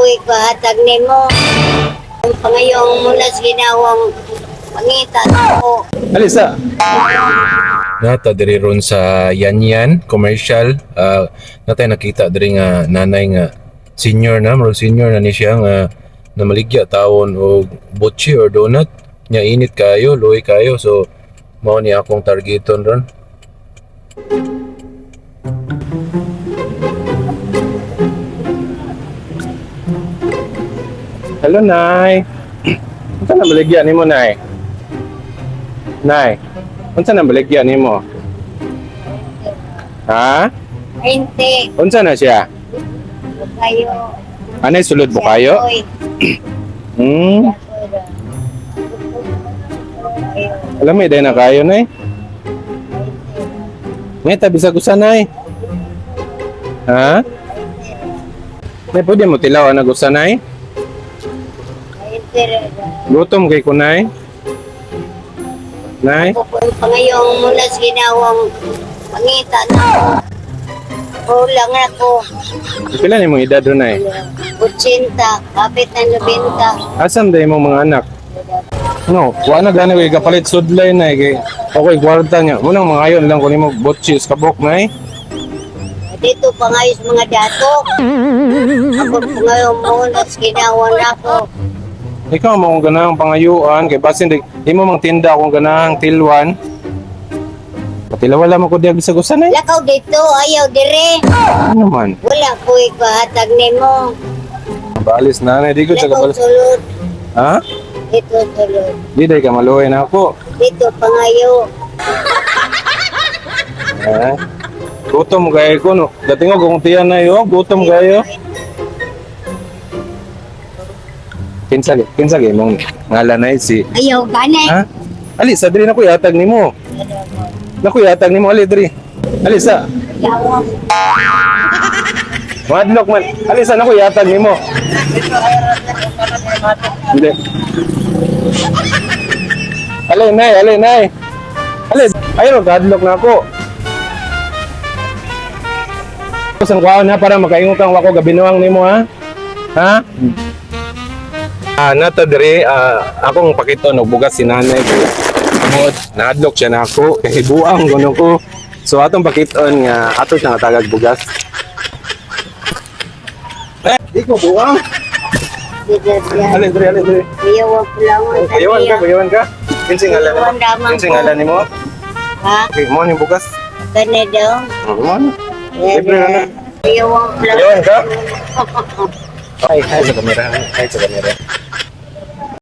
ikahatag nimo. Ang pangayong mula sa ginawang pangitan ko. Alisa. Nata diri ron sa Yanyan commercial, natay nakita diri nga nanay nga senior na, murag senior na ni siya nga namaligya taon og butchi or donut nya init kayo, luoy kayo, so mao ni akong targeton ron. Hello, Nay. Unsa na baligya nimo, Nay? Nay, unsa na baligya nimo? Ha? 20. Unsa na siya? Kayo. Anay sulod mo kayo? Hmm. Alam mo, day na kayo, Nay. Ngay, tabi sa gusa, Nay. Ha? Nay, pwede mo tilaw na gusa, Nay? Gutom kay ko, Nay. Nay? Pangayong mula sa ginawang pangitan ko. Kulang ako. Pila ni mong edad doon, Nay? 80, kapit na 90. Asam day mo mga anak? No, wa na gani kay kapalit sudlay, Nay, kay okay kwarta niya. Munang mga ayon lang ko nimo botchis kabok, Nay. Dito pangayos mga dato. Ako pangayong mula sa ginawang ako. Ikaw mo kung ganahang pangayuan, kay basin imo mang tinda akong ganahang tilwan. Patilawala mo ko diag sa gusan, Nay. Lakaw dito, ayaw dire. Ano man? Wala ko ikahatag nimo. Baalis na, Nay, di ko sa Lakaw kapalit. sulod. Ha? Dito sulod. Di day ka maluoy na ako. Dito pangayo. Ha? Gutom kayo ko, no? Dating ko kung tiyan na yun, gutom kayo. Kinsa mong ngalanay si... Ayaw gani. Ha? Ali, sa diri na ko yatag nimo. Naku yatag nimo, ali diri. Alisa, Ayaw. madlock man. Alisa, naku yatag nimo. Hindi. Alay, nay, alay, nay. Alay, ayun, gadlock na ako. Kusang kuhaan ha, para makaingot kang wako gabinuang nimo, ha? Ha? Nata diri, akong pakito no bugas si nanay ko. Na-adlock siya na ako, kay buang guno ko. So atong pakiton nga ato siya nga tagag bugas. Di ko buang. Alin diri, alin diri. Ayaw ako lang. Bayawan ka? Kinsing ngalan nimo? Kinsing ngalan nimo? Ha? Okay, mo ni bugas. Gani daw. Mo. Libre na na. Ayaw ako lang. Bayawan ka? Ay, sa kamera. Ay, sa kamera.